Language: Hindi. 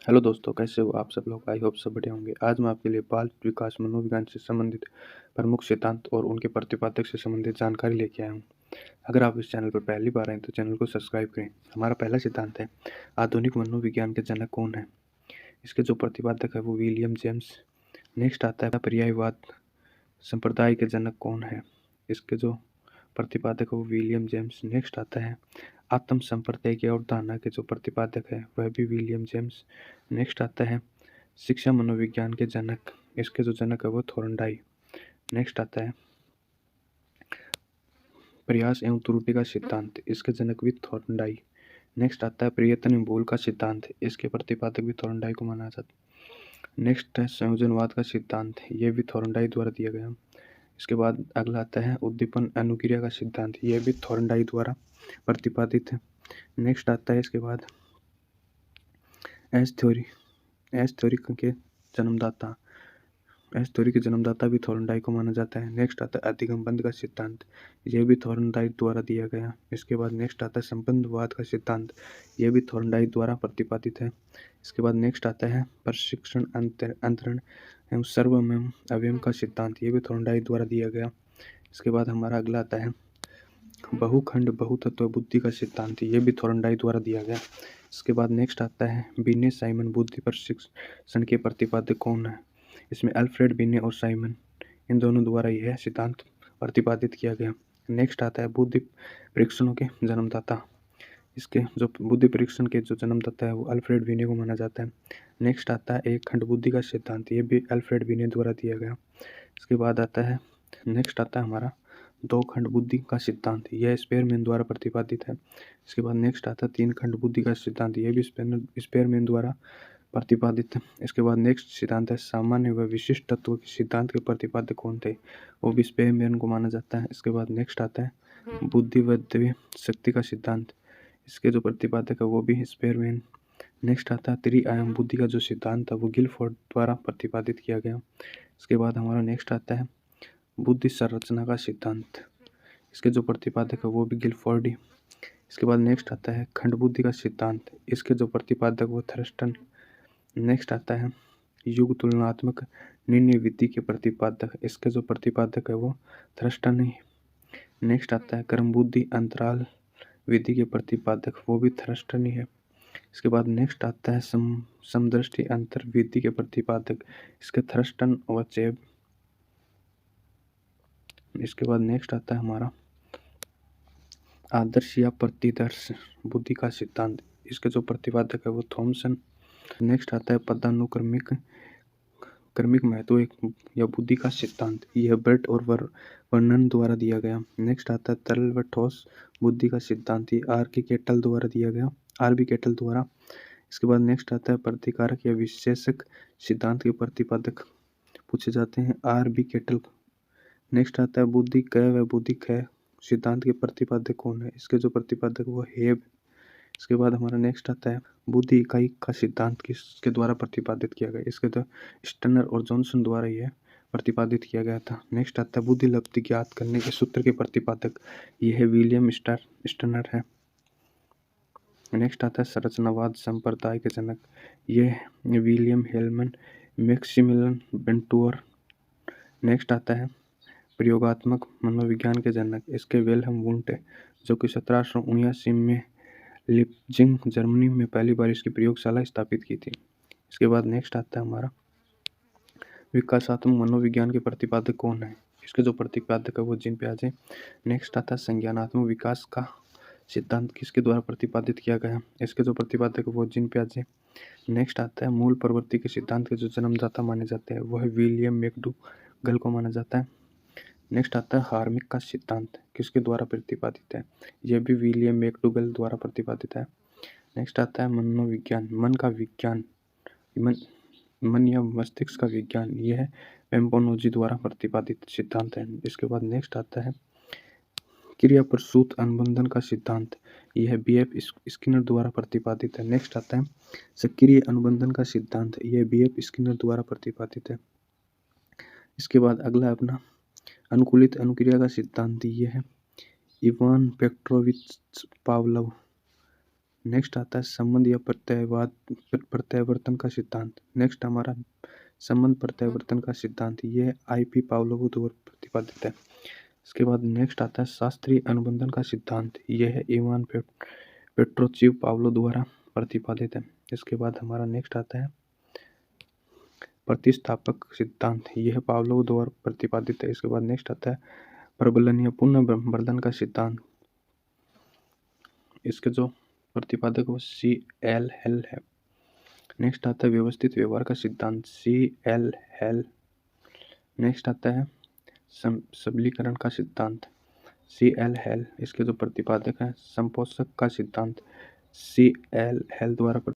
हेलो दोस्तों, कैसे हो आप सब लोग? आई होप सब बढ़िया होंगे। आज मैं आपके लिए बाल विकास मनोविज्ञान से संबंधित प्रमुख सिद्धांत और उनके प्रतिपादक से संबंधित जानकारी लेके आया हूँ। अगर आप इस चैनल पर पहली बार आए तो चैनल को सब्सक्राइब करें। हमारा पहला सिद्धांत है, आधुनिक मनोविज्ञान के जनक कौन है? इसके जो प्रतिपादक है वो विलियम जेम्स। नेक्स्ट आता है, पर्यायवाद संप्रदाय के जनक कौन है? इसके जो प्रतिपादक है वो विलियम जेम्स। नेक्स्ट आता है, आत्म संप्रदाय की अवधारणा के जो प्रतिपादक है वह भी विलियम जेम्स। नेक्स्ट आता है, शिक्षा मनोविज्ञान के जनक। इसके जो जनक है वो थॉर्नडाई। नेक्स्ट आता है, प्रयास एवं त्रुटि का सिद्धांत। इसके जनक भी थॉर्नडाई। नेक्स्ट आता है, प्रयत्न एवं भूल का सिद्धांत। इसके प्रतिपादक भी थॉर्नडाई को माना जाता है। नेक्स्ट है, संयोजनवाद का सिद्धांत। ये भी थॉर्नडाई द्वारा दिया गया। इसके बाद अगला आता है, उद्दीपन अनुक्रिया का सिद्धांत। यह भी थॉर्नडाई द्वारा प्रतिपादित है। नेक्स्ट आता है इसके बाद एस थ्योरी के जन्मदाता। एस थ्योरी के जन्मदाता भी थॉर्नडाई को माना जाता है। नेक्स्ट आता है, अधिगम का सिद्धांत। यह भी थॉर्नडाई द्वारा दिया गया। इसके बाद नेक्स्ट आता है, संबंधवाद का सिद्धांत। यह भी थॉर्नडाई द्वारा प्रतिपादित है। इसके बाद नेक्स्ट आता है, प्रशिक्षण अंतरण एवं सर्वम एवं अवयव का सिद्धांत। यह भी थॉर्नडाई द्वारा दिया गया। इसके बाद हमारा अगला आता है, बहुखंड बहुतत्व बुद्धि का सिद्धांत। ये भी थॉर्नडाई द्वारा दिया गया। इसके बाद नेक्स्ट आता है, बिने साइमन बुद्धि प्रशिक्षण के प्रतिपादक कौन है? इसमें अल्फ्रेड बिने और साइमन, इन दोनों द्वारा यह सिद्धांत प्रतिपादित किया गया। नेक्स्ट आता है, बुद्धि परीक्षणों के जन्मदाता। इसके जो बुद्धि परीक्षण के जो जन्मदाता है वो अल्फ्रेड बिने को माना जाता है। नेक्स्ट आता है, एक खंड बुद्धि का सिद्धांत। ये भी अल्फ्रेड बिने द्वारा दिया गया। इसके बाद आता है, नेक्स्ट आता है हमारा, दो खंड बुद्धि का सिद्धांत। यह स्पेयरमैन द्वारा प्रतिपादित है। इसके बाद नेक्स्ट आता है, तीन खंड बुद्धि का सिद्धांत। यह भी स्पेयरमैन द्वारा प्रतिपादित है। इसके बाद नेक्स्ट सिद्धांत है, सामान्य व विशिष्ट तत्व के सिद्धांत के प्रतिपादक कौन थे? वो भी स्पेयरमैन को माना जाता है। इसके बाद नेक्स्ट आता है, बुद्धि व दैवी शक्ति का सिद्धांत। इसके जो प्रतिपादक है वो भी स्पेयरमैन। नेक्स्ट आता है, त्रिआयाम बुद्धि का जो सिद्धांत था वो गिलफोर्ड द्वारा प्रतिपादित किया गया। इसके बाद हमारा नेक्स्ट आता है, बुद्धि संरचना का सिद्धांत। इसके जो प्रतिपादक है वो भी गिलफोर्डी। इसके बाद नेक्स्ट आता है, खंड बुद्धि का सिद्धांत। इसके जो प्रतिपादक वो थर्स्टन। नेक्स्ट आता है, युग तुलनात्मक निर्णय विधि के प्रतिपादक। इसके जो प्रतिपादक है वो थर्स्टन ही। नेक्स्ट आता है, कर्म बुद्धि अंतराल विधि के प्रतिपादक, वो भी थर्स्टन ही है। इसके बाद नेक्स्ट आता है, समदृष्टि अंतर विधि के प्रतिपादक। इसके थर्स्टन व चेब। इसके बाद नेक्स्ट आता है हमारा, आदर्श या प्रतिदर्श बुद्धि का सिद्धांत। इसके जो प्रतिपादक है वो थॉमसन। नेक्स्ट आता है, पदानुक्रमिक महत्व या बुद्धि का सिद्धांत। यह बर्ट और वर्णन द्वारा दिया गया। नेक्स्ट आता है, तरल व ठोस बुद्धि का सिद्धांत। ये आर बी केटल द्वारा। इसके बाद नेक्स्ट आता है, प्रतिकारक या विशेषक सिद्धांत के प्रतिपादक पूछे जाते हैं, आर बी केटल। नेक्स्ट आता है, बुद्धि क व बुद्धि ख सिद्धांत के प्रतिपादक कौन है? इसके जो प्रतिपादक वो हेब। इसके बाद हमारा नेक्स्ट आता है, बुद्धि इकाई का सिद्धांत किसके द्वारा प्रतिपादित किया गया? इसके तो स्टनर और जॉनसन द्वारा यह प्रतिपादित किया गया था। नेक्स्ट आता है, बुद्धि लब्धि ज्ञात करने के सूत्र के प्रतिपादक। यह विलियम स्टनर है। नेक्स्ट आता है, संरचनावाद संप्रदाय के जनक। यह विलियम हेलमन मैक्सिमिलियन वेंटूर। नेक्स्ट आता है, प्रयोगात्मक मनोविज्ञान के जनक। इसके वेलहम वुंट, जो कि 1779 में लिप्जिंग जर्मनी में पहली बार इसकी प्रयोगशाला स्थापित की थी। इसके बाद नेक्स्ट आता है हमारा, विकासात्मक मनोविज्ञान के प्रतिपादक कौन है? इसके जो प्रतिपादक है वो जीन पियाजे। नेक्स्ट आता है, संज्ञानात्मक विकास का सिद्धांत किसके द्वारा प्रतिपादित किया गया? इसके जो प्रतिपादक है वो जीन पियाजे। नेक्स्ट आता है, मूल प्रवृत्ति के सिद्धांत के जो जन्मदाता माने जाते हैं वह विलियम मैकडूगल को माना जाता है। नेक्स्ट आता है, हार्मिक का सिद्धांत किसके द्वारा प्रतिपादित है? यह भी विलियम मैकडूगल द्वारा प्रतिपादित है। नेक्स्ट आता है, मनोविज्ञान, मन का विज्ञान, मन या मस्तिष्क का विज्ञान। यह पेम्पोनोजी द्वारा प्रतिपादित सिद्धांत है। इसके बाद नेक्स्ट आता है, क्रिया प्रसूत अनुबंधन का सिद्धांत। यह BF स्किनर द्वारा प्रतिपादित है। नेक्स्ट आता है, सक्रिय अनुबंधन का सिद्धांत। यह BF स्किनर द्वारा प्रतिपादित है। इसके बाद अगला अपना, अनुकूलित अनुक्रिया का सिद्धांत। यह है इवान पेट्रोविच पावलोव। नेक्स्ट आता है संबंध या प्रत्यावर्तन का सिद्धांत। नेक्स्ट हमारा संबंध प्रत्यावर्तन का सिद्धांत, ये आईपी पावलोव द्वारा प्रतिपादित है। इसके बाद नेक्स्ट आता है शास्त्रीय अनुबंधन का सिद्धांत, यह है इवान पेट्रोचिव पावलोव द्वारा प्रतिपादित है। इसके बाद हमारा नेक्स्ट आता है प्रतिस्थापक सिद्धांत, यह पावलोव द्वारा प्रतिपादित है। इसके बाद नेक्स्ट आता है प्रबलन या पुनर्वर्धन का सिद्धांत, इसके जो प्रतिपादक वो CL है। नेक्स्ट आता है व्यवस्थित व्यवहार का सिद्धांत, CL। नेक्स्ट आता है सबलीकरण का सिद्धांत, CL। इसके जो प्रतिपादक है संपोषक का सिद्धांत, CL द्वारा